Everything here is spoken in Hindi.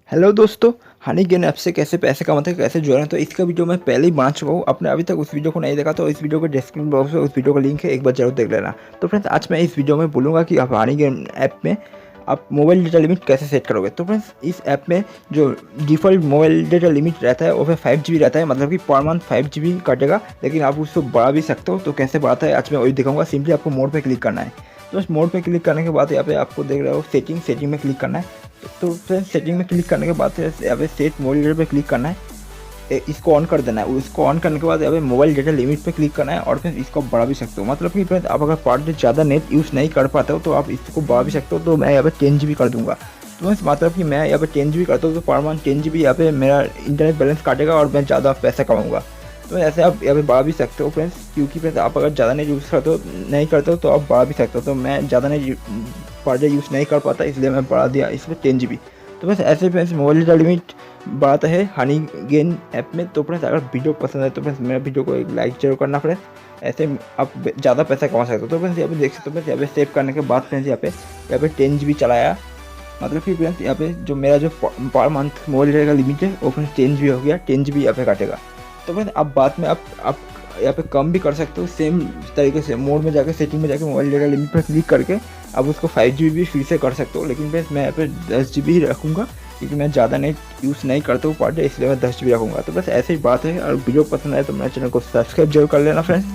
हेलो दोस्तों। हनीगेन ऐप से कैसे पैसे कमाते हैं, कैसे जुड़े हैं, तो इसका वीडियो मैं पहले ही बना चुका हूँ। आपने अभी तक उस वीडियो को नहीं देखा तो इस वीडियो को डिस्क्रिप्शन बॉक्स में उस वीडियो का लिंक है, एक बार जरूर देख लेना। तो फ्रेंड्स, आज मैं इस वीडियो में बोलूँगा कि आप हनीगेन ऐप में आप मोबाइल डेटा लिमिट कैसे सेट करोगे। तो फ्रेंड्स, इस ऐप में जो डिफ़ॉल्ट मोबाइल डेटा लिमिट रहता है वो फिर 5 GB रहता है, मतलब कि पर मंथ 5 GB कटेगा। लेकिन आप उसको बढ़ा भी सकते हो, तो कैसे बढ़ाता है आज मैं वही दिखाऊंगा। सिंपली आपको मोड पे क्लिक करना है। तो इस मोड पे क्लिक करने के बाद यहाँ पे आपको देख रहे हो सेटिंग में क्लिक करना है। तो फ्रेंड्स, सेटिंग में क्लिक करने के बाद यहाँ पे सेट मोबाइल डेटा पे क्लिक करना है। इसको ऑन कर देना है। उसको ऑन करने के बाद यहाँ पे मोबाइल डेटा लिमिट पे क्लिक करना है और फिर इसको बढ़ा भी सकते हो। मतलब कि फ्रेंड्स, आप अगर पर डे ज़्यादा नेट यूज़ नहीं कर पाते हो तो आप इसको बढ़ा भी सकते हो। तो मैं यहाँ पे 10 GB कर दूँगा। तो फ्रेंड्स, मतलब कि मैं यहाँ पे 10 GB करता हूँ तो पर मंथ 10 GB यहाँ पे मेरा इंटरनेट बैलेंस काटेगा और मैं ज़्यादा पैसा कमाऊँगा। तो ऐसे आप यहाँ पे बढ़ा भी सकते हो फ्रेंड्स, क्योंकि फ्रेंड्स आप अगर ज़्यादा नेट यूज़ करते हो नहीं करते हो तो आप बढ़ा भी सकते हो। तो मैं ज़्यादा नेट पर डे यूज़ नहीं कर पाता, इसलिए मैं बढ़ा दिया इसमें 10 GB। तो बस ऐसे फ्रेंड्स मोबाइल डेटा लिमिट बढ़ाता है हनीगेन ऐप में। तो फ्रेंड्स, अगर वीडियो पसंद है तो फ्रेंड्स मेरा वीडियो को एक लाइक जरूर करना फ्रेंड्स। ऐसे आप ज़्यादा पैसा कमा सकते हो। तो फ्रेंड्स, यहाँ पे देख सकते हो फ्रेंड्स, यहाँ पे सेव करने के बाद फ्रेंड्स यहाँ पे 10 GB चलाया। मतलब कि फ्रेंड्स, यहाँ पे जो मेरा जो पर मंथ मोबाइल डेटा का लिमिट है वो फ्रेंड्स 10 GB हो गया। 10 GB यहाँ पे काटेगा। तो फ्रेंड्स, आप बाद में आप यहाँ पे कम भी कर सकते हो। सेम तरीके से मोड में जाकर सेटिंग में जाकर मोबाइल डेटा लिमिट पर क्लिक करके आप उसको 5 GB भी फिर से कर सकते हो। लेकिन फ्रेंड्स, मैं यहाँ पे 10 GB ही रखूँगा, क्योंकि मैं ज़्यादा नेट यूज़ नहीं करता हूँ पर डे, इसलिए मैं 10 GB रखूँगा। तो बस ऐसे ही बात है। और वीडियो पसंद आए तो मेरे चैनल को सब्सक्राइब जरूर कर लेना फ्रेंड्स।